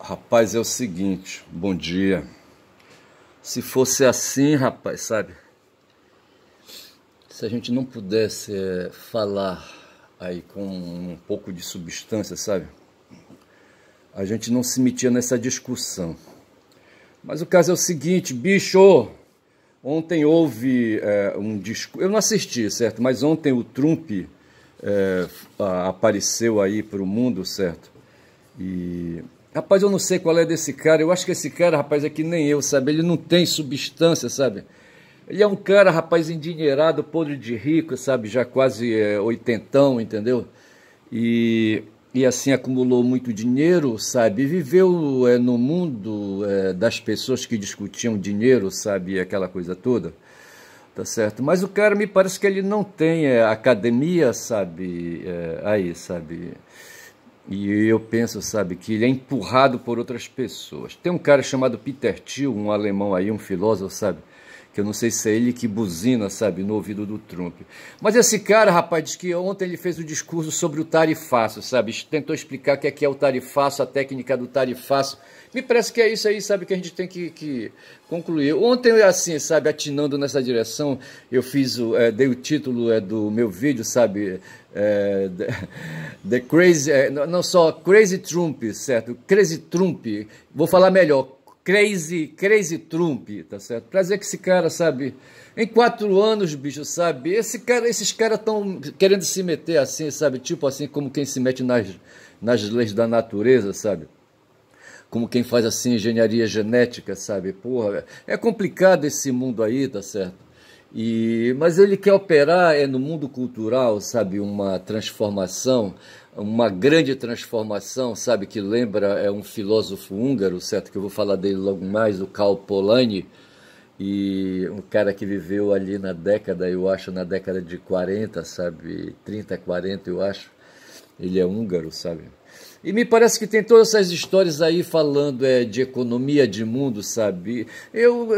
Rapaz, é o seguinte, bom dia. Se fosse assim, rapaz, sabe? Se a gente não pudesse falar aí com um pouco de substância, sabe? A gente não se metia nessa discussão. Mas o caso é o seguinte, bicho, ontem houve um discurso, eu não assisti, certo? Mas ontem o Trump apareceu aí para o mundo, certo? E, rapaz, eu não sei qual é desse cara, eu acho que esse cara, rapaz, é que nem eu, sabe? Ele não tem substância, sabe? Ele é um cara, rapaz, endinheirado, podre de rico, sabe? Já quase oitentão, entendeu? E assim acumulou muito dinheiro, sabe? E viveu no mundo das pessoas que discutiam dinheiro, sabe? Aquela coisa toda, tá certo? Mas o cara me parece que ele não tem academia, sabe? Aí, sabe? E eu penso, sabe, que ele é empurrado por outras pessoas. Tem um cara chamado Peter Thiel, um alemão aí, um filósofo, sabe? Que eu não sei se é ele que buzina, sabe, no ouvido do Trump. Mas esse cara, rapaz, diz que ontem ele fez um discurso sobre o tarifaço, sabe? Tentou explicar o que é o tarifaço, a técnica do tarifaço. Me parece que é isso aí, sabe, que a gente tem que concluir. Ontem, assim, sabe, atinando nessa direção, eu fiz, dei o título do meu vídeo, sabe, The Crazy, não só Crazy Trump, certo? Crazy Trump, vou falar melhor, Crazy Trump, tá certo? Pra dizer que esse cara, sabe, em 4 anos, bicho, sabe, esses caras estão querendo se meter assim, sabe, tipo assim, como quem se mete nas leis da natureza, sabe? Como quem faz assim engenharia genética, sabe? Porra, é complicado esse mundo aí, tá certo? Mas ele quer operar no mundo cultural, sabe? Uma transformação, uma grande transformação, sabe? Que lembra um filósofo húngaro, certo? Que eu vou falar dele logo mais, o Karl Polanyi, e um cara que viveu ali na década, eu acho, na década de 40, sabe? 30, 40, eu acho. Ele é húngaro, sabe? E me parece que tem todas essas histórias aí falando de economia de mundo, sabe? Eu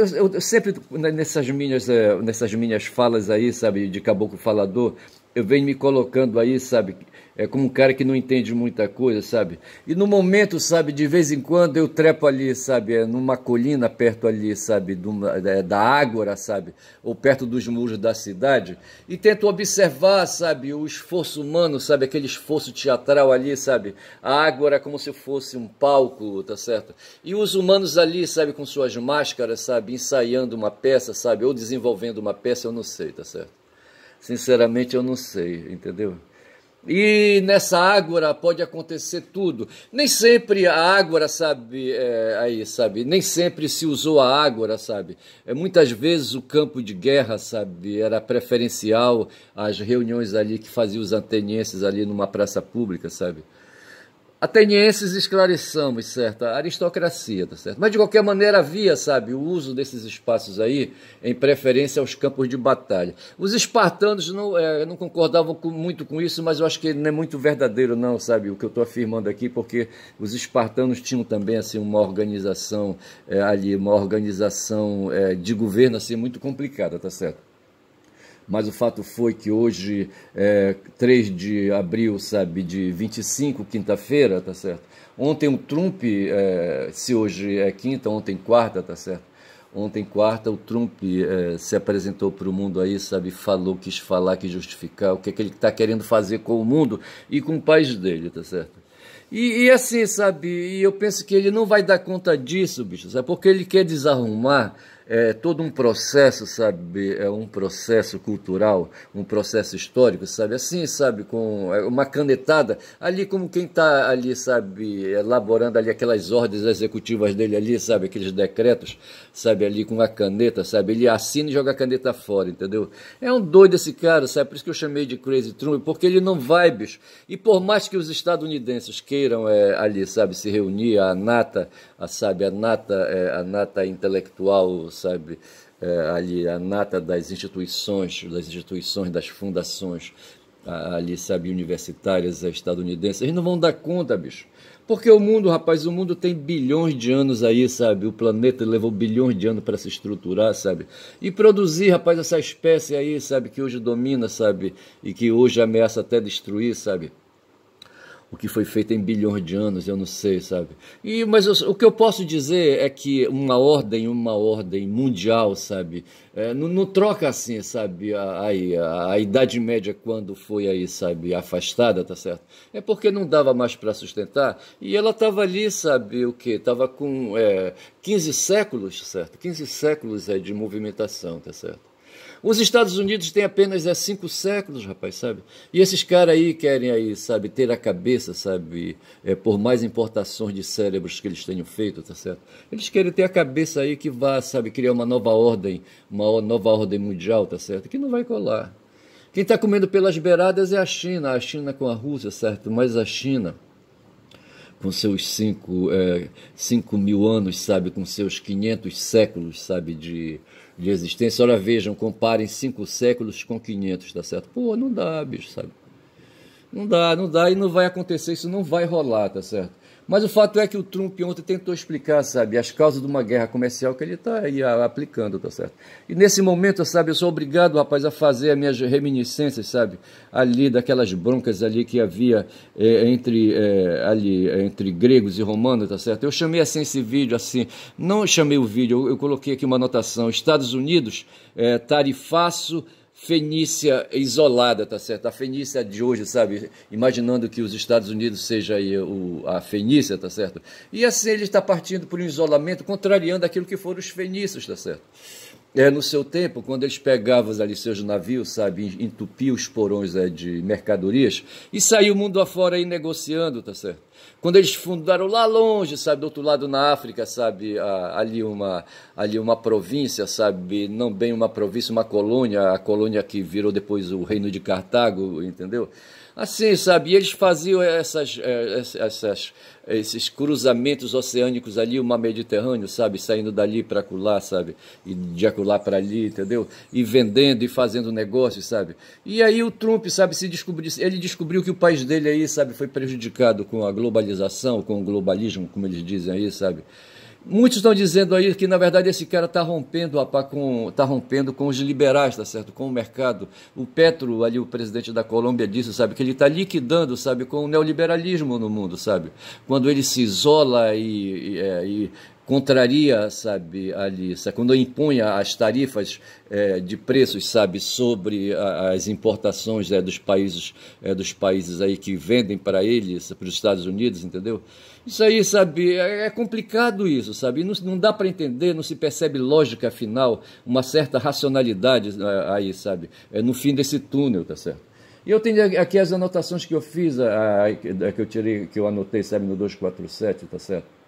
sempre, nessas minhas falas aí, sabe, de caboclo falador, eu venho me colocando aí, sabe, como um cara que não entende muita coisa, sabe? E no momento, sabe, de vez em quando eu trepo ali, sabe, numa colina perto ali, sabe, da Ágora, sabe, ou perto dos muros da cidade, e tento observar, sabe, o esforço humano, sabe, aquele esforço teatral ali, sabe, a Ágora é como se fosse um palco, tá certo? E os humanos ali, sabe, com suas máscaras, sabe, ensaiando uma peça, sabe, ou desenvolvendo uma peça, eu não sei, tá certo? Sinceramente eu não sei, entendeu? E nessa ágora pode acontecer tudo. Nem sempre a ágora, sabe, aí, sabe, nem sempre se usou a ágora, sabe. Muitas vezes o campo de guerra, sabe, era preferencial às reuniões ali que faziam os atenienses ali numa praça pública, sabe. Atenienses esclareçamos, certo? A aristocracia, tá certo? Mas de qualquer maneira havia, sabe, o uso desses espaços aí em preferência aos campos de batalha. Os espartanos não concordavam muito com isso, mas eu acho que não é muito verdadeiro não, sabe, o que eu estou afirmando aqui, porque os espartanos tinham também assim uma organização ali, uma organização de governo assim muito complicada, tá certo? Mas o fato foi que hoje, 3 de abril, sabe, de 25, quinta-feira, tá certo? Ontem o Trump, se hoje é quinta, ontem quarta, tá certo? Ontem quarta o Trump se apresentou para o mundo aí, sabe, falou, quis falar, quis justificar o que ele está querendo fazer com o mundo e com o país dele, tá certo? E assim, sabe, e eu penso que ele não vai dar conta disso, bicho, sabe, porque ele quer desarrumar todo um processo, sabe, um processo cultural, um processo histórico, sabe, assim, sabe, com uma canetada, ali como quem está ali, sabe, elaborando ali aquelas ordens executivas dele ali, sabe, aqueles decretos, sabe, ali com a caneta, sabe, ele assina e joga a caneta fora, entendeu? É um doido esse cara, sabe, por isso que eu chamei de Crazy Trump, porque ele não vai, bicho, e por mais que os estadunidenses queiram ali, sabe, se reunir, a nata intelectual, sabe, ali a nata das instituições, das fundações ali, sabe, universitárias estadunidenses, eles não vão dar conta, bicho. Porque o mundo, rapaz, o mundo tem bilhões de anos aí, sabe, o planeta levou bilhões de anos para se estruturar, sabe, e produzir, rapaz, essa espécie aí, sabe, que hoje domina, sabe, e que hoje ameaça até destruir, sabe. o que foi feito em bilhões de anos, eu não sei, sabe? Mas o que eu posso dizer é que uma ordem mundial, sabe? Não troca assim, sabe? A Idade Média, quando foi aí, sabe, afastada, tá certo? É porque não dava mais para sustentar, e ela estava ali, sabe, o quê? Estava com 15 séculos, certo? 15 séculos de movimentação, tá certo? Os Estados Unidos têm apenas 5 séculos, rapaz, sabe? E esses caras aí querem aí, sabe, ter a cabeça, sabe, por mais importações de cérebros que eles tenham feito, tá certo? Eles querem ter a cabeça aí que vá, sabe, criar uma nova ordem mundial, tá certo? Que não vai colar. Quem está comendo pelas beiradas é a China com a Rússia, certo? Mas a China, com seus 5.000 anos, sabe, com seus 500 séculos, sabe, de existência. Ora, vejam, comparem 5 séculos com 500, tá certo? Pô, não dá, bicho, sabe? Não dá e não vai acontecer, isso não vai rolar, tá certo? Mas o fato é que o Trump ontem tentou explicar, sabe, as causas de uma guerra comercial que ele está aí aplicando, tá certo? E nesse momento, sabe, eu sou obrigado, rapaz, a fazer as minhas reminiscências, sabe, ali daquelas broncas ali que havia entre gregos e romanos, tá certo? Eu chamei assim esse vídeo, assim, não chamei o vídeo, eu coloquei aqui uma anotação: Estados Unidos, tarifaço, Fenícia isolada, tá certo? A Fenícia de hoje, sabe? Imaginando que os Estados Unidos seja aí a Fenícia, tá certo? E assim ele está partindo por um isolamento, contrariando aquilo que foram os fenícios, tá certo? No seu tempo, quando eles pegavam ali seus navios, sabe, entupiam os porões de mercadorias e saiu o mundo afora aí negociando, tá certo? Quando eles fundaram lá longe, sabe, do outro lado na África, sabe, ali uma província, sabe, não bem uma província, uma colônia, a colônia que virou depois o Reino de Cartago, entendeu? Assim, sabe, e eles faziam esses cruzamentos oceânicos ali, o mar Mediterrâneo, sabe, saindo dali para acolá, sabe, e de acolá para ali, entendeu? E vendendo e fazendo negócios, sabe? E aí o Trump, sabe, ele descobriu que o país dele aí, sabe, foi prejudicado com a globalização, com o globalismo, como eles dizem aí, sabe? Muitos estão dizendo aí que, na verdade, esse cara está rompendo, com os liberais, tá certo? Com o mercado. O Petro, ali, o presidente da Colômbia, disse, sabe, que ele está liquidando, sabe, com o neoliberalismo no mundo, sabe? Quando ele se isola e contraria, sabe, ali, sabe? Quando impõe as tarifas de preços, sabe, sobre as importações dos países aí que vendem para eles, para os Estados Unidos, entendeu? Isso aí, sabe, é complicado isso, sabe, não dá para entender, não se percebe lógica final, uma certa racionalidade aí, sabe, no fim desse túnel, tá certo? E eu tenho aqui as anotações que eu fiz, que eu anotei, sabe, no 247, tá certo?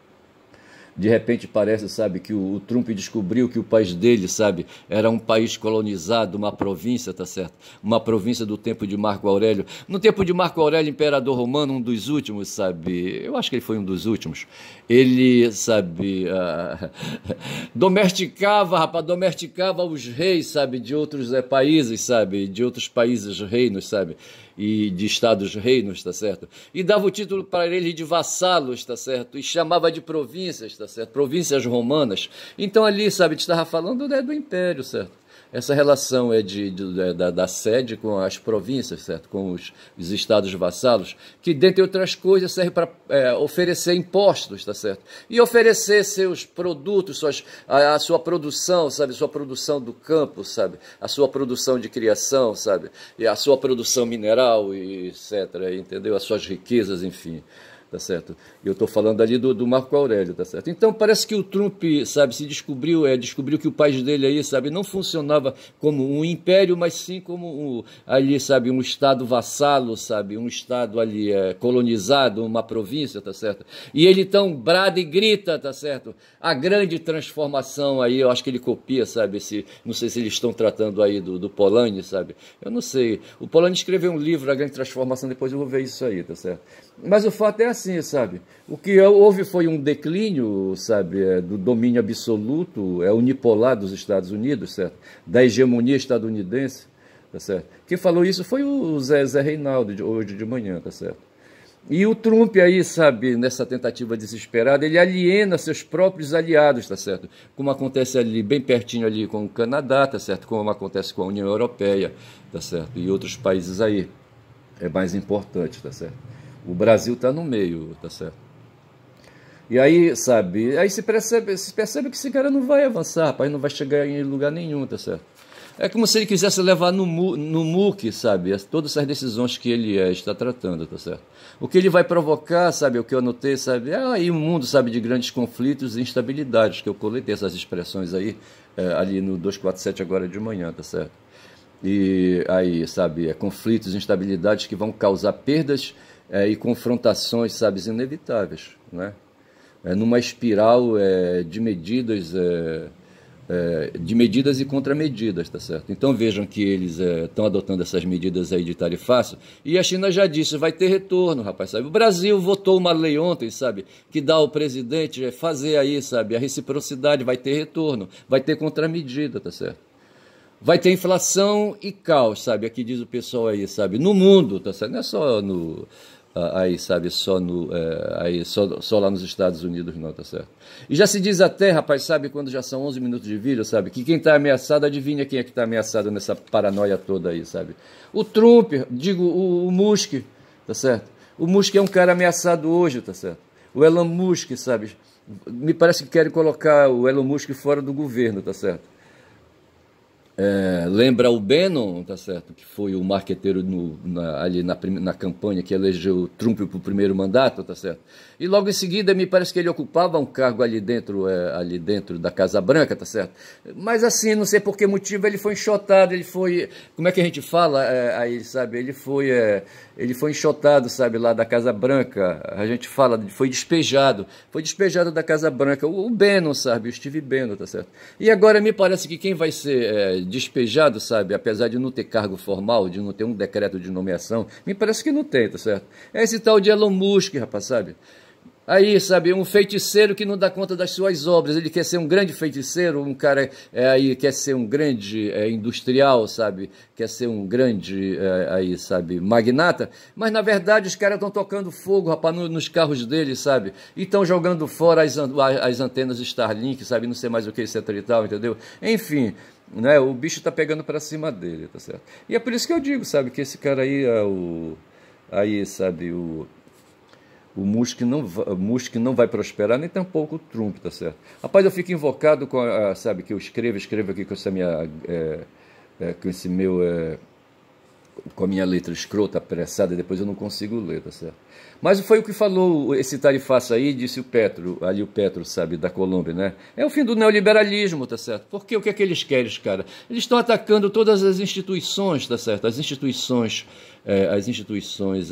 De repente parece, sabe, que o Trump descobriu que o país dele, sabe, era um país colonizado, uma província, tá certo? Uma província do tempo de Marco Aurélio. No tempo de Marco Aurélio, imperador romano, um dos últimos, sabe, eu acho que ele foi um dos últimos, ele, sabe, domesticava os reis, sabe, de outros países, sabe, de outros países reinos, sabe, e de estados-reinos, tá certo? E dava o título para ele de vassalos, tá certo? E chamava de províncias, tá certo? Províncias romanas. Então ali, sabe, estava falando do império, certo? Essa relação da sede com as províncias, certo? Com os estados vassalos, que, dentre outras coisas, serve para oferecer impostos, tá certo? E oferecer seus produtos, a sua produção, sabe? Sua produção do campo, sabe? A sua produção de criação, sabe? E a sua produção mineral, e etc., entendeu? As suas riquezas, enfim. Tá certo? Eu estou falando ali do Marco Aurélio, tá certo? Então parece que o Trump, sabe, descobriu que o país dele aí, sabe, não funcionava como um império, mas sim como ali, sabe, um estado vassalo, sabe, um estado ali colonizado, uma província, tá certo? E ele então brada e grita, tá certo? A grande transformação aí, eu acho que ele copia, sabe, não sei se eles estão tratando aí do Polanyi, sabe? Eu não sei. O Polanyi escreveu um livro, A Grande Transformação, depois eu vou ver isso aí, tá certo? Mas o fato é assim, sabe? O que houve foi um declínio, sabe, do domínio absoluto, unipolar dos Estados Unidos, certo? Da hegemonia estadunidense, tá certo? Quem falou isso foi o Zé Reinaldo, hoje de manhã, tá certo? E o Trump aí, sabe, nessa tentativa desesperada, ele aliena seus próprios aliados, tá certo? Como acontece ali, bem pertinho ali com o Canadá, tá certo? Como acontece com a União Europeia, tá certo? E outros países aí, mais importantes, tá certo? O Brasil está no meio, tá certo? E aí, sabe, aí se percebe que esse cara não vai avançar, rapaz, não vai chegar em lugar nenhum, tá certo? É como se ele quisesse levar no muque, sabe, todas essas decisões que ele está tratando, tá certo? O que ele vai provocar, sabe, o que eu anotei, sabe, aí um mundo, sabe, de grandes conflitos e instabilidades, que eu coletei essas expressões aí, ali no 247 agora de manhã, tá certo? E aí, sabe, conflitos, instabilidades que vão causar perdas e confrontações, sabe, inevitáveis, né? Numa espiral de medidas e contramedidas, tá certo? Então vejam que eles estão adotando essas medidas aí de tarifaço, e a China já disse, vai ter retorno, rapaz, sabe? O Brasil votou uma lei ontem, sabe, que dá ao presidente fazer aí, sabe, a reciprocidade, vai ter retorno, vai ter contramedida, tá certo? Vai ter inflação e caos, sabe? Aqui diz o pessoal aí, sabe? No mundo, tá certo? Não é só no... aí, sabe, só lá nos Estados Unidos não, tá certo? E já se diz até, rapaz, sabe, quando já são 11 minutos de vídeo, sabe, que quem está ameaçado, adivinha quem é que está ameaçado nessa paranoia toda aí, sabe? O Trump, digo, o Musk, tá certo? O Musk é um cara ameaçado hoje, tá certo? O Elon Musk, sabe? Me parece que querem colocar o Elon Musk fora do governo, tá certo? Lembra o Bannon, tá certo? Que foi o marqueteiro ali na campanha que elegeu o Trump para o primeiro mandato, tá certo? E logo em seguida me parece que ele ocupava um cargo ali dentro da Casa Branca, tá certo? Mas assim, não sei por que motivo ele foi enxotado, ele foi, como é que a gente fala aí, sabe? Ele foi enxotado, sabe, lá da Casa Branca. A gente fala, foi despejado da Casa Branca. O Bannon, sabe? O Steve Bannon, tá certo? E agora me parece que quem vai ser despejado, sabe, apesar de não ter cargo formal, de não ter um decreto de nomeação, me parece que não tem, tá certo? É esse tal de Elon Musk, rapaz, sabe? Aí, sabe, um feiticeiro que não dá conta das suas obras, ele quer ser um grande feiticeiro, um cara aí quer ser um grande industrial, sabe, quer ser um grande, aí, sabe, magnata, mas na verdade os caras estão tocando fogo, rapaz, nos carros deles, sabe, e estão jogando fora as antenas Starlink, sabe, não sei mais o que, etc e tal, entendeu? Enfim, né, o bicho está pegando para cima dele, tá certo? E é por isso que eu digo, sabe, que esse cara aí sabe, o Musk não vai prosperar, nem tampouco o Trump, tá certo? Rapaz, eu fico invocado com, sabe, que eu escrevo aqui com essa minha, com esse meu, com a minha letra escrota, apressada, e depois eu não consigo ler, tá certo? Mas foi o que falou esse tarifaço aí, disse o Petro, sabe, da Colômbia, né? É o fim do neoliberalismo, tá certo? Porque o que é que eles querem, cara? Eles estão atacando todas as instituições, tá certo? As instituições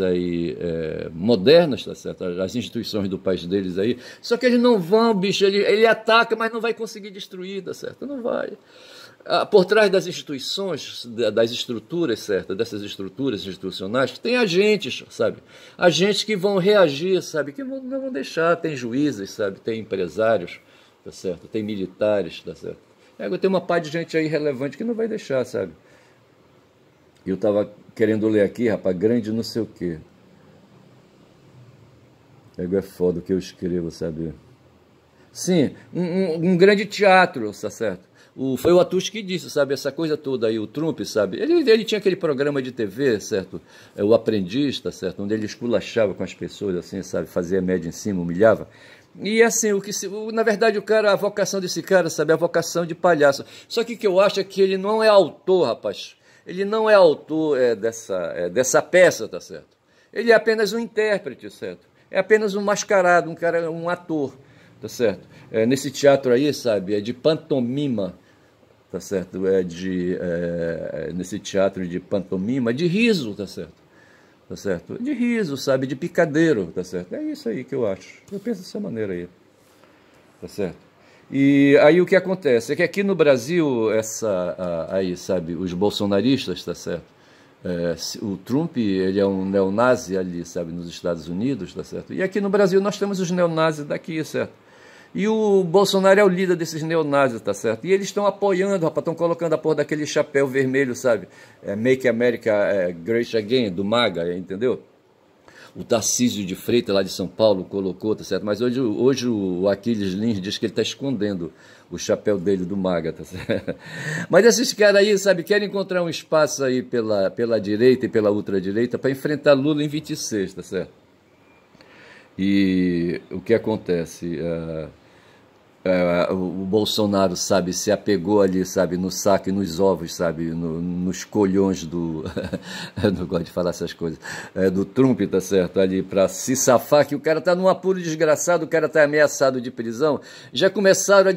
aí modernas, tá certo? As instituições do país deles aí. Só que eles não vão, bicho, ele ataca, mas não vai conseguir destruir, tá certo? Não vai. Por trás das instituições, das estruturas, certo? Dessas estruturas institucionais, tem agentes, sabe? Agentes que vão reagir, sabe? Que não vão deixar. Tem juízes, sabe? Tem empresários, tá certo? Tem militares, tá certo? Tem uma par de gente aí relevante que não vai deixar, sabe? Eu estava querendo ler aqui, rapaz, grande não sei o quê. É foda o que eu escrevo, sabe? Sim, um grande teatro, tá certo? Foi o Atush que disse, sabe, essa coisa toda aí, o Trump, sabe, ele tinha aquele programa de TV, certo, o Aprendiz, tá certo, onde ele esculachava com as pessoas, assim, sabe, fazia média em cima, humilhava, e assim, na verdade a vocação desse cara, sabe, é a vocação de palhaço, só que o que eu acho é que ele não é autor, rapaz, ele não é autor dessa peça, tá certo, ele é apenas um intérprete, certo, é apenas um mascarado, um ator, tá certo, nesse teatro aí, sabe, é de pantomima, tá certo? Nesse teatro de pantomima, de riso, tá certo? Tá certo? De riso, sabe? De picadeiro, tá certo? É isso aí que eu acho. Eu penso dessa maneira aí, tá certo? E aí o que acontece é que aqui no Brasil, aí, sabe, os bolsonaristas, tá certo? O Trump, ele é um neonazi ali, sabe, nos Estados Unidos, tá certo? E aqui no Brasil nós temos os neonazis daqui, certo? E o Bolsonaro é o líder desses neonazis, tá certo? E eles estão apoiando, rapaz, estão colocando a porra daquele chapéu vermelho, sabe? Make America Great Again, do MAGA, entendeu? O Tarcísio de Freitas, lá de São Paulo, colocou, tá certo? Mas hoje o Aquiles Lins diz que ele está escondendo o chapéu dele do MAGA, tá certo? Mas esses caras aí, sabe, querem encontrar um espaço aí pela direita e pela ultradireita para enfrentar Lula em 26, tá certo? E o que acontece? O Bolsonaro, sabe, se apegou ali, sabe, no saco e nos ovos, sabe, nos colhões do... Eu não gosto de falar essas coisas. Do Trump, tá certo? Ali, para se safar, que o cara tá num apuro desgraçado, o cara tá ameaçado de prisão. Já começaram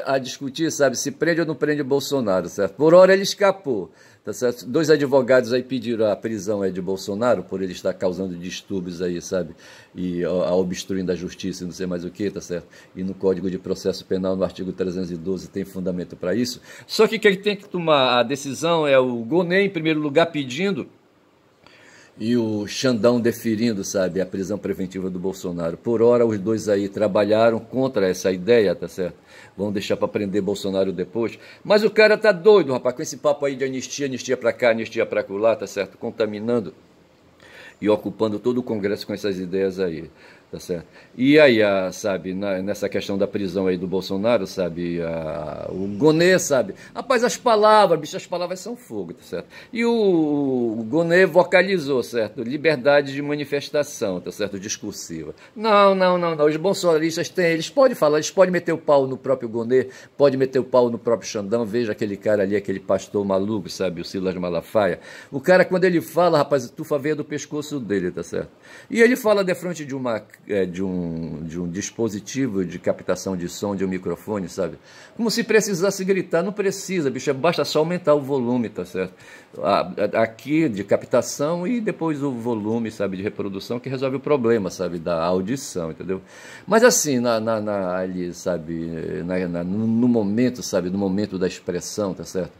a discutir, sabe, se prende ou não prende o Bolsonaro, certo? Por hora ele escapou. Tá certo? 2 advogados aí pediram a prisão de Bolsonaro por ele estar causando distúrbios aí, sabe? E obstruindo a justiça e não sei mais o que, tá certo? E no Código de Processo Penal, no artigo 312, tem fundamento para isso. Só que quem tem que tomar a decisão é o Gonê, em primeiro lugar, pedindo, e o Xandão deferindo, sabe, a prisão preventiva do Bolsonaro. Por hora, os dois aí trabalharam contra essa ideia, tá certo? Vão deixar para prender Bolsonaro depois. Mas o cara tá doido, rapaz, com esse papo aí de anistia, anistia para cá, anistia para lá, tá certo? Contaminando e ocupando todo o Congresso com essas ideias aí, tá certo? E aí, sabe, nessa questão da prisão aí do Bolsonaro, sabe, o Gonê, sabe, rapaz, as palavras, bicho, as palavras são fogo, tá certo? E o Gonê vocalizou, certo, liberdade de manifestação, tá certo, discursiva. Não, os bolsonaristas têm, eles podem falar, eles podem meter o pau no próprio Gonê, podem meter o pau no próprio Xandão, veja aquele cara ali, aquele pastor maluco, sabe, o Silas Malafaia. O cara, quando ele fala, rapaz, tufa veia do pescoço dele, tá certo? E ele fala de frente de um dispositivo de captação de som, de um microfone, sabe? Como se precisasse gritar. Não precisa, bicho, basta só aumentar o volume, tá certo? Aqui de captação e depois o volume, sabe, de reprodução, que resolve o problema, sabe, da audição, entendeu? Mas assim, ali, sabe, no momento, sabe, no momento da expressão, tá certo?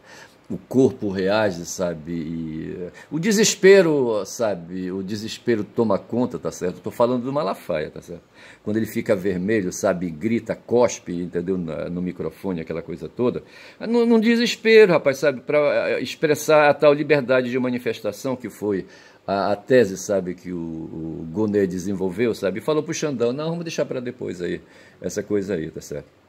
O corpo reage, sabe, e o desespero, sabe, o desespero toma conta, tá certo? Estou falando do Malafaia, tá certo? Quando ele fica vermelho, sabe, grita, cospe, entendeu, no microfone, aquela coisa toda, num desespero, rapaz, sabe, para expressar a tal liberdade de manifestação que foi a tese, sabe, que o Gonê desenvolveu, sabe, e falou pro Xandão, não, vamos deixar para depois aí, essa coisa aí, tá certo?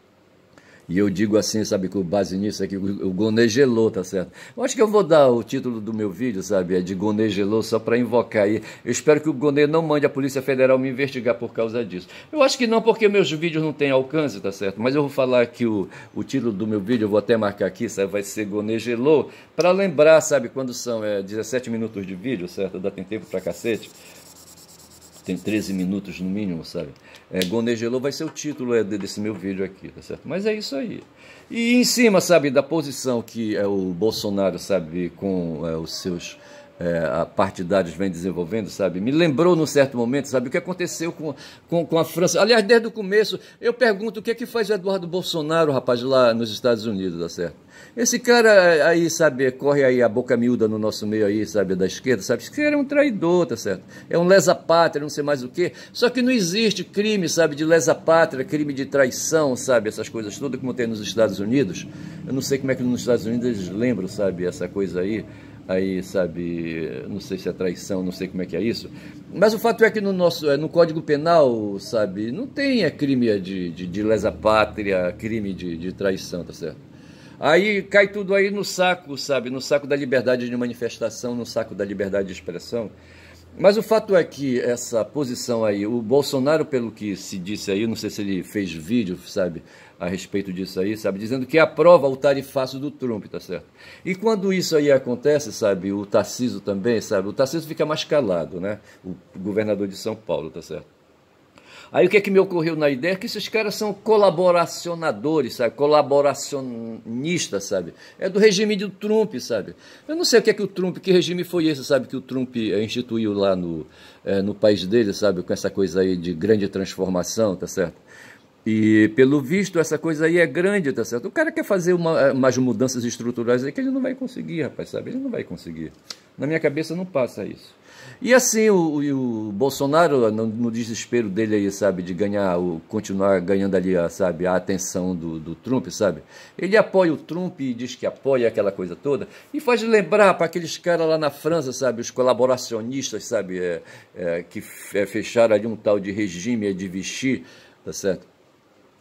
E eu digo assim, sabe, com base nisso aqui, o Gonê gelou, tá certo? Eu acho que eu vou dar o título do meu vídeo, sabe, de Gonê gelou, só para invocar aí. Eu espero que o Gonê não mande a Polícia Federal me investigar por causa disso. Eu acho que não, porque meus vídeos não têm alcance, tá certo? Mas eu vou falar que o título do meu vídeo, eu vou até marcar aqui, sabe, vai ser Gonê gelou, para lembrar, sabe, quando são 17 minutos de vídeo, certo? Dá tem tempo pra cacete. Tem 13 minutos no mínimo, sabe? Gonê gelou vai ser o título desse meu vídeo aqui, tá certo? Mas é isso aí. E em cima, sabe, da posição que o Bolsonaro, sabe, com os seus partidários vem desenvolvendo, sabe? Me lembrou num certo momento, sabe, o que aconteceu com a França. Aliás, desde o começo, eu pergunto o que é que faz o Eduardo Bolsonaro, rapaz, lá nos Estados Unidos, tá certo? Esse cara aí, sabe, corre aí a boca miúda no nosso meio aí, sabe, da esquerda, sabe? Esse cara é um traidor, tá certo? É um lesa-pátria, não sei mais o quê. Só que não existe crime, sabe, de lesa-pátria, crime de traição, sabe? Essas coisas todas como tem nos Estados Unidos. Eu não sei como é que nos Estados Unidos eles lembram, sabe, essa coisa aí, sabe, não sei se é traição, não sei como é que é isso, mas o fato é que no Código Penal, sabe, não tem crime de lesa-pátria, crime de traição, tá certo? Aí cai tudo aí no saco, sabe, no saco da liberdade de manifestação, no saco da liberdade de expressão. Mas o fato é que essa posição aí, o Bolsonaro, pelo que se disse aí, não sei se ele fez vídeo, sabe, a respeito disso aí, sabe, dizendo que aprova o tarifaço do Trump, tá certo? E quando isso aí acontece, sabe, o Tarcísio também, sabe, o Tarcísio fica mais calado, né, o governador de São Paulo, tá certo? Aí o que é que me ocorreu na ideia? Que esses caras são colaboracionadores, sabe? Colaboracionistas, sabe? É do regime do Trump, sabe? Eu não sei o que é que o Trump, que regime foi esse, sabe? Que o Trump instituiu lá no país dele, sabe? Com essa coisa aí de grande transformação, tá certo? E, pelo visto, essa coisa aí é grande, tá certo? O cara quer fazer umas mudanças estruturais aí que ele não vai conseguir, rapaz, sabe? Ele não vai conseguir. Na minha cabeça não passa isso. E assim, o Bolsonaro, no desespero dele aí, sabe, de continuar ganhando ali, sabe, a atenção do Trump, sabe? Ele apoia o Trump e diz que apoia aquela coisa toda e faz lembrar para aqueles caras lá na França, sabe, os colaboracionistas, sabe, que fecharam ali um tal de regime de Vichy, tá certo?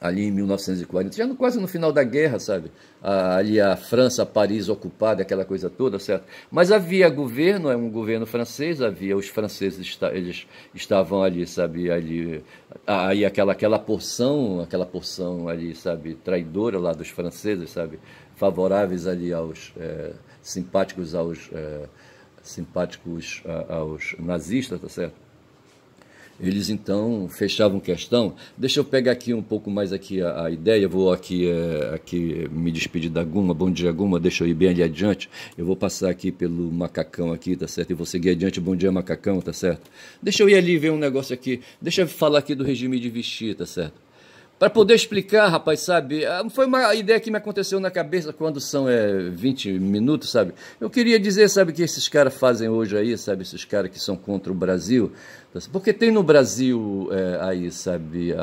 ali em 1940, já quase no final da guerra, sabe? Ali a França, Paris ocupada, aquela coisa toda, certo? Mas havia governo, é um governo francês, havia os franceses, eles estavam ali, sabe? Ali, aí aquela porção ali, sabe? Traidora lá dos franceses, sabe? Favoráveis ali aos simpáticos aos nazistas, tá certo? Eles então fechavam questão. Deixa eu pegar aqui um pouco mais aqui a ideia. Vou aqui me despedir da Guma. Bom dia, Guma. Deixa eu ir bem ali adiante. Eu vou passar aqui pelo Macacão aqui, tá certo? E vou seguir adiante. Bom dia, Macacão, tá certo? Deixa eu ir ali ver um negócio aqui. Deixa eu falar aqui do regime de Vichy, tá certo? Para poder explicar, rapaz, sabe? Foi uma ideia que me aconteceu na cabeça quando são 20 minutos, sabe? Eu queria dizer, sabe, que esses caras fazem hoje aí, sabe? Esses caras que são contra o Brasil. Porque tem no Brasil aí, sabe?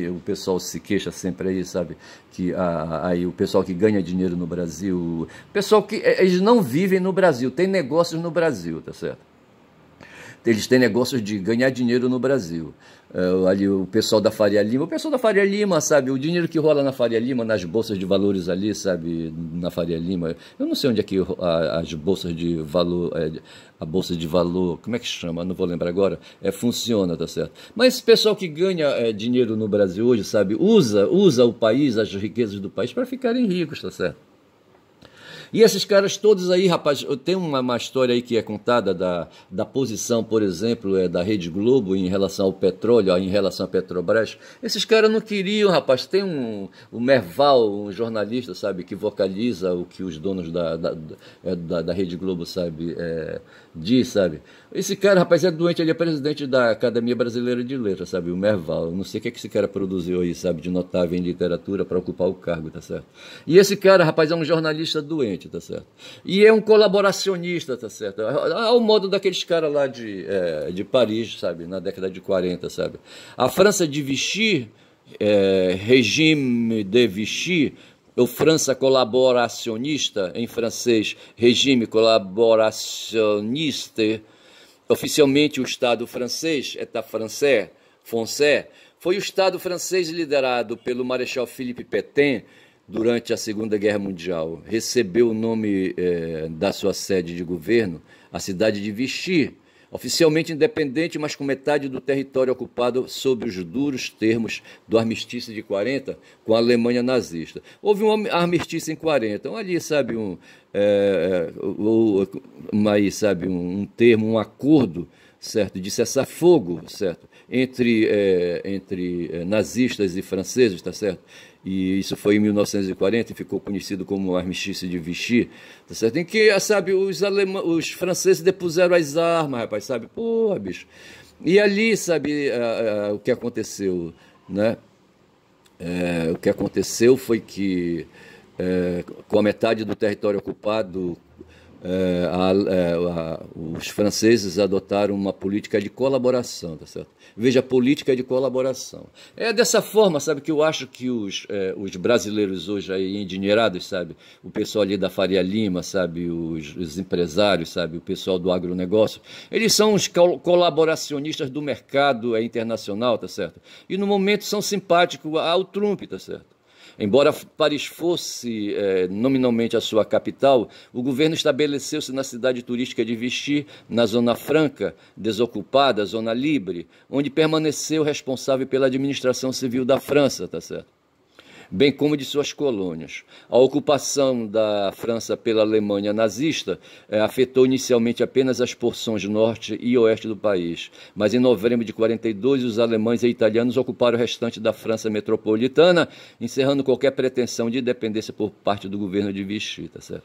O pessoal se queixa sempre aí, sabe? Que aí o pessoal que ganha dinheiro no Brasil. O pessoal que. Eles não vivem no Brasil, tem negócios no Brasil, tá certo? Eles têm negócios de ganhar dinheiro no Brasil. Ali o pessoal da Faria Lima, sabe, o dinheiro que rola na Faria Lima, nas bolsas de valores ali, sabe, na Faria Lima, eu não sei onde é que as bolsas de valor, a bolsa de valor, como é que chama, não vou lembrar agora, funciona, tá certo? Mas esse pessoal que ganha dinheiro no Brasil hoje, sabe, usa o país, as riquezas do país para ficarem ricos, tá certo? E esses caras todos aí, rapaz, tem uma história aí que é contada da posição, por exemplo, da Rede Globo em relação ao petróleo, em relação à Petrobras. Esses caras não queriam, rapaz. Tem o Merval, um jornalista, sabe, que vocaliza o que os donos da Rede Globo, sabe, diz, sabe. Esse cara, rapaz, é doente, ele é presidente da Academia Brasileira de Letras, sabe, o Merval. Eu não sei o que esse cara produziu aí, sabe, de notável em literatura para ocupar o cargo, tá certo. E esse cara, rapaz, é um jornalista doente, tá certo. E é um colaboracionista, tá certo. Ao modo daqueles caras lá de Paris, sabe, na década de 40, sabe. A França de Vichy, regime de Vichy, ou França colaboracionista, em francês, regime colaboracioniste. Oficialmente, o Estado francês, État français, foi o Estado francês liderado pelo Marechal Philippe Pétain durante a Segunda Guerra Mundial. Recebeu o nome da sua sede de governo, a cidade de Vichy, oficialmente independente, mas com metade do território ocupado sob os duros termos do armistício de 40 com a Alemanha nazista. Houve um armistício em 40, ali, sabe, um termo, um acordo, certo, de cessar fogo, certo, entre nazistas e franceses, tá certo? E isso foi em 1940 e ficou conhecido como o armistício de Vichy, tá certo? Em que, sabe, os franceses depuseram as armas, rapaz, sabe? Porra, bicho. E ali, sabe, o que aconteceu, né? O que aconteceu foi que, com a metade do território ocupado, os franceses adotaram uma política de colaboração, tá certo? Veja, política de colaboração. É dessa forma, sabe, que eu acho que os brasileiros hoje aí endinheirados, sabe, o pessoal ali da Faria Lima, sabe, os empresários, sabe, o pessoal do agronegócio, eles são os colaboracionistas do mercado internacional, tá certo? E no momento são simpáticos ao Trump, tá certo? Embora Paris fosse nominalmente a sua capital, o governo estabeleceu-se na cidade turística de Vichy, na Zona Franca, desocupada, Zona Libre, onde permaneceu responsável pela administração civil da França, tá certo? Bem como de suas colônias. A ocupação da França pela Alemanha nazista afetou inicialmente apenas as porções norte e oeste do país, mas em novembro de 42 os alemães e italianos ocuparam o restante da França metropolitana, encerrando qualquer pretensão de independência por parte do governo de Vichy, tá certo?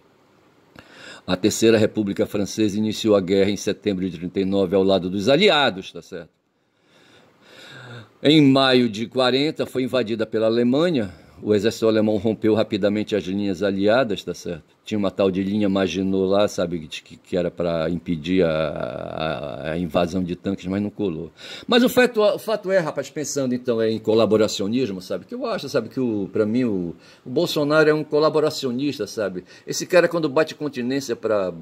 A Terceira República Francesa iniciou a guerra em setembro de 39 ao lado dos aliados, tá certo? Em maio de 40 foi invadida pela Alemanha. O exército alemão rompeu rapidamente as linhas aliadas, tá certo? Tinha uma tal de linha Maginot lá, sabe, que era para impedir a invasão de tanques, mas não colou. Mas o fato é, rapaz, pensando então em colaboracionismo, sabe, que eu acho, sabe, que para mim o Bolsonaro é um colaboracionista, sabe? Esse cara, quando bate continência para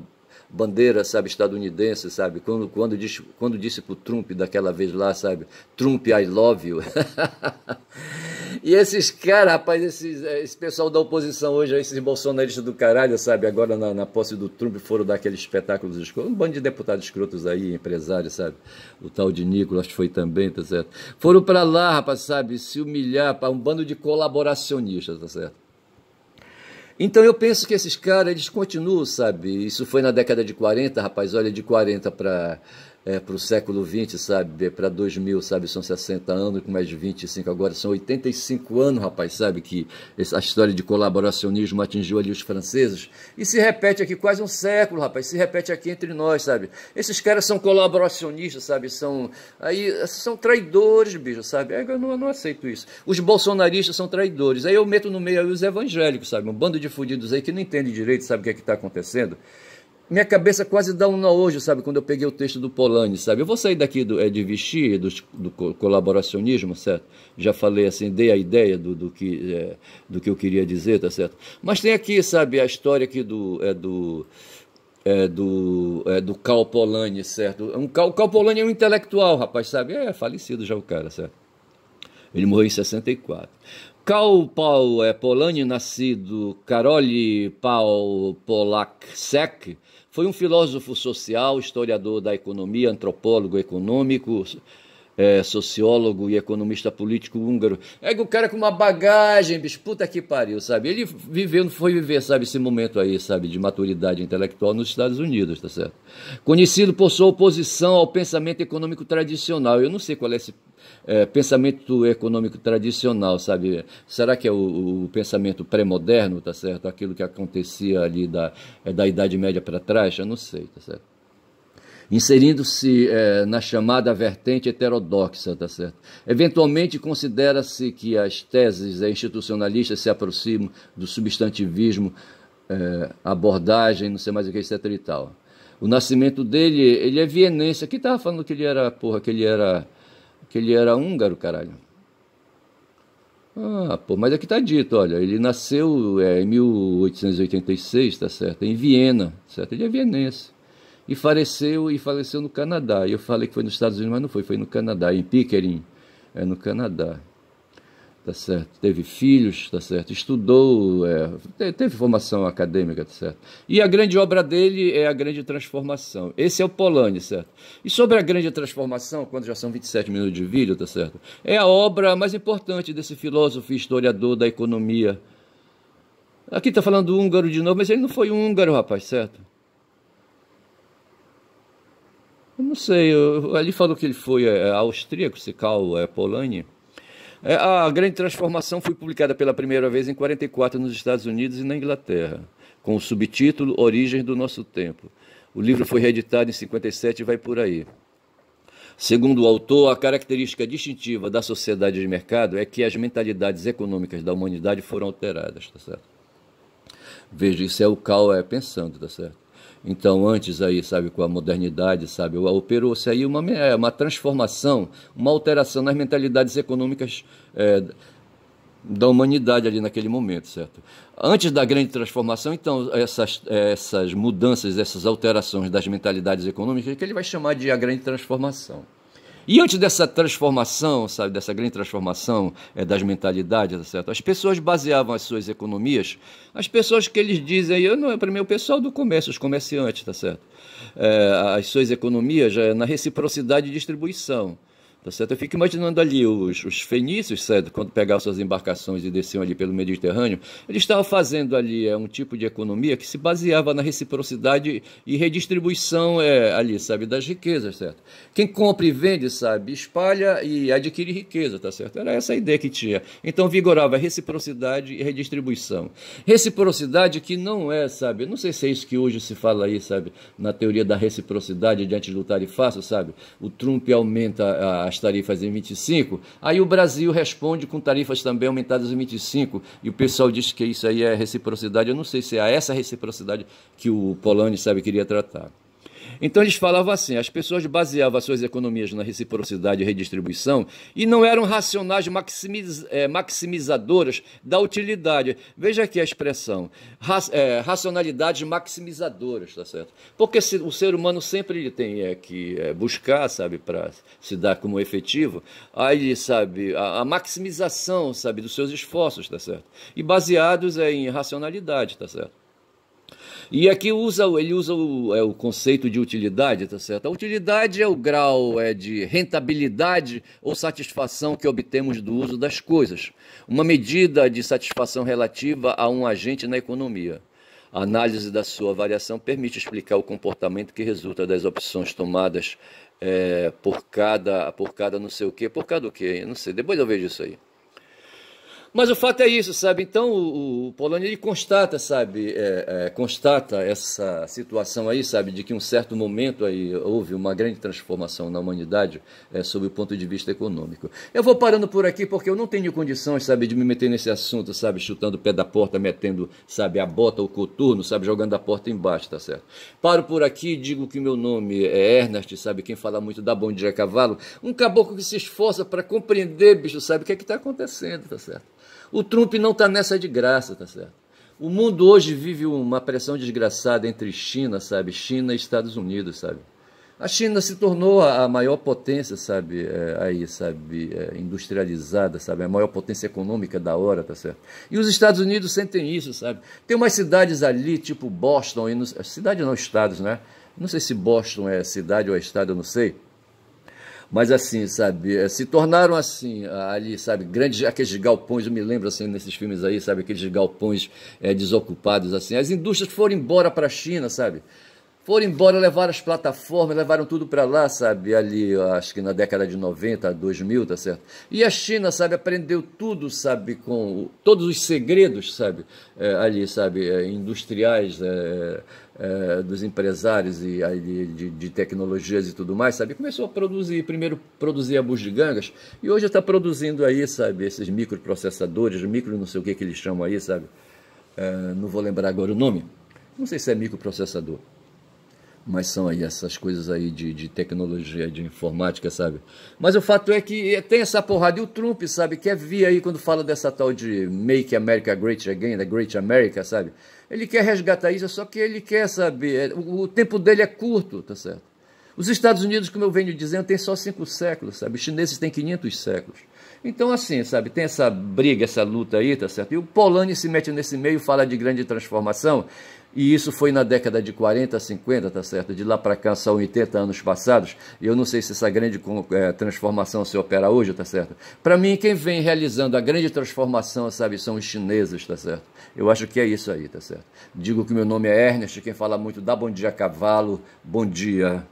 bandeira, sabe, estadunidense, sabe, quando disse pro Trump daquela vez lá, sabe, Trump, I love you. E esses caras, rapaz, esse pessoal da oposição hoje, esses bolsonaristas do caralho, sabe? Agora na posse do Trump foram dar aquele espetáculo dos escrotos, um bando de deputados escrotos aí, empresários, sabe? O tal de Nicolas foi também, tá certo? Foram pra lá, rapaz, sabe? Se humilhar para um bando de colaboracionistas, tá certo? Então eu penso que esses caras, eles continuam, sabe? Isso foi na década de 40, rapaz, olha, de 40 para o século XX, sabe? Para 2000, sabe? São 60 anos, com mais de 25 agora, são 85 anos, rapaz, sabe? Que essa história de colaboracionismo atingiu ali os franceses. E se repete aqui quase um século, rapaz, se repete aqui entre nós, sabe? Esses caras são colaboracionistas, sabe? São traidores, bicho, sabe? Eu não aceito isso. Os bolsonaristas são traidores. Aí eu meto no meio aí os evangélicos, sabe? Um bando de fudidos aí que não entende direito, sabe o que é que está acontecendo. Minha cabeça quase dá um nó hoje, sabe, quando eu peguei o texto do Polanyi, sabe? Eu vou sair daqui de Vichy, do colaboracionismo, certo? Já falei assim, dei a ideia do que eu queria dizer, tá certo? Mas tem aqui, sabe, a história aqui do Karl Polanyi, certo? O Karl Polanyi é um intelectual, rapaz, sabe? É falecido já o cara, certo? Ele morreu em 64. Karl Polanyi, nascido Karoly Paul Polaczek, foi um filósofo social, historiador da economia, antropólogo econômico, sociólogo e economista político húngaro. É o cara com uma bagagem, bicho, puta que pariu, sabe? Ele foi viver, sabe, esse momento aí, sabe, de maturidade intelectual nos Estados Unidos, tá certo? Conhecido por sua oposição ao pensamento econômico tradicional. Eu não sei qual é esse pensamento econômico tradicional, sabe? Será que é o pensamento pré-moderno, tá certo? Aquilo que acontecia ali da Idade Média para trás? Eu não sei, tá certo? Inserindo-se na chamada vertente heterodoxa, tá certo? Eventualmente considera-se que as teses institucionalistas se aproximam do substantivismo, abordagem, não sei mais o que, etc e tal. O nascimento dele, ele é vienense. Aqui estava falando que ele era, que ele era húngaro, caralho. Ah, pô, mas aqui está dito, olha, ele nasceu em 1886, tá certo? Em Viena, certo? Ele é vienense. E faleceu no Canadá. Eu falei que foi nos Estados Unidos, mas não foi no Canadá, em Pickering, no Canadá. Tá certo? Teve filhos, tá certo? Estudou, teve formação acadêmica, tá certo? E a grande obra dele é a Grande Transformação. Esse é o Polanyi, certo? E sobre a Grande Transformação, quando já são 27 minutos de vídeo, tá certo? É a obra mais importante desse filósofo e historiador da economia. Aqui está falando húngaro de novo, mas ele não foi húngaro, rapaz, certo? Eu não sei, ali falou que ele foi austríaco, esse Karl Polanyi. A Grande Transformação foi publicada pela primeira vez em 44 nos Estados Unidos e na Inglaterra, com o subtítulo Origens do Nosso Tempo. O livro foi reeditado em 57 e vai por aí. Segundo o autor, a característica distintiva da sociedade de mercado é que as mentalidades econômicas da humanidade foram alteradas, tá certo? Veja, isso é o Karl pensando, tá certo? Então, antes aí, sabe, com a modernidade, sabe, operou-se aí uma transformação, uma alteração nas mentalidades econômicas da humanidade ali naquele momento, certo? Antes da grande transformação, então, essas mudanças, essas alterações das mentalidades econômicas, que ele vai chamar de a grande transformação. E antes dessa transformação, sabe, dessa grande transformação das mentalidades, certo? As pessoas baseavam as suas economias, as pessoas que eles dizem, para mim, o pessoal do comércio, os comerciantes, tá certo? As suas economias na reciprocidade de distribuição. Tá certo? Eu fico imaginando ali os fenícios, certo? Quando pegavam suas embarcações e desciam ali pelo Mediterrâneo, eles estavam fazendo ali um tipo de economia que se baseava na reciprocidade e redistribuição ali, sabe, das riquezas, certo? Quem compra e vende, sabe, espalha e adquire riqueza, tá certo? Era essa a ideia que tinha. Então vigorava a reciprocidade e redistribuição. Reciprocidade que não sabe, eu não sei se é isso que hoje se fala aí, sabe, na teoria da reciprocidade diante do tarifaço, sabe? O Trump aumenta as tarifas em 25, aí o Brasil responde com tarifas também aumentadas em 25, e o pessoal diz que isso aí é reciprocidade. Eu não sei se é essa reciprocidade que o Polanyi, sabe, queria tratar. Então eles falavam assim, as pessoas baseavam as suas economias na reciprocidade e redistribuição e não eram racionais maximizadoras da utilidade. Veja aqui a expressão, racionalidades maximizadoras, tá certo? Porque o ser humano sempre ele tem que buscar, sabe, para se dar como efetivo, aí, sabe, a maximização, sabe, dos seus esforços, tá certo? E baseados em racionalidade, tá certo? E aqui ele usa o conceito de utilidade, tá certo? A utilidade é o grau de rentabilidade ou satisfação que obtemos do uso das coisas, uma medida de satisfação relativa a um agente na economia. A análise da sua variação permite explicar o comportamento que resulta das opções tomadas por cada não sei o quê, por cada o quê, não sei, depois eu vejo isso aí. Mas o fato é isso, sabe? Então o Polanyi ele constata, sabe? Constata essa situação aí, sabe? De que em um certo momento aí houve uma grande transformação na humanidade sob o ponto de vista econômico. Eu vou parando por aqui porque eu não tenho condições, sabe, de me meter nesse assunto, sabe? Chutando o pé da porta, metendo, sabe, a bota, o coturno, sabe? Jogando a porta embaixo, tá certo? Paro por aqui, digo que meu nome é Ernest, sabe? Quem fala muito dá bom dia a cavalo. Um caboclo que se esforça para compreender, bicho, sabe? O que é que está acontecendo, tá certo? O Trump não está nessa de graça, tá certo? O mundo hoje vive uma pressão desgraçada entre China, sabe? China e Estados Unidos, sabe? A China se tornou a maior potência, sabe? Industrializada, sabe? A maior potência econômica da hora, tá certo? E os Estados Unidos sentem isso, sabe? Tem umas cidades ali, tipo Boston, cidade não, estados, né? Não sei se Boston é cidade ou é estado, eu não sei. Mas assim, sabe, se tornaram assim, ali, sabe, grandes, aqueles galpões, eu me lembro assim, nesses filmes aí, sabe, aqueles galpões desocupados, assim, as indústrias foram embora para a China, sabe, foram embora, levaram as plataformas, levaram tudo para lá, sabe, ali, acho que na década de 90, 2000, tá certo, e a China, sabe, aprendeu tudo, sabe, com todos os segredos, sabe, ali, sabe, industriais, dos empresários e de tecnologias e tudo mais, sabe? Começou a produzir, primeiro produzia bugigangas e hoje está produzindo aí, sabe, esses microprocessadores, micro não sei o que eles chamam aí, sabe? Não vou lembrar agora o nome, não sei se é microprocessador, mas são aí essas coisas aí de tecnologia, de informática, sabe? Mas o fato é que tem essa porrada, e o Trump, sabe, quer vir aí quando fala dessa tal de Make America Great Again, da Great America, sabe? Ele quer resgatar isso, só que ele quer, sabe, o tempo dele é curto, tá certo? Os Estados Unidos, como eu venho dizendo, tem só 5 séculos, sabe? Os chineses têm 500 séculos. Então, assim, sabe, tem essa briga, essa luta aí, tá certo? E o Polanyi se mete nesse meio, fala de grande transformação, e isso foi na década de 40, 50, tá certo? De lá para cá são 80 anos passados, e eu não sei se essa grande transformação se opera hoje, tá certo? Para mim, quem vem realizando a grande transformação, sabe, são os chineses, tá certo? Eu acho que é isso aí, tá certo? Digo que meu nome é Ernest, quem fala muito dá bom dia a cavalo, bom dia.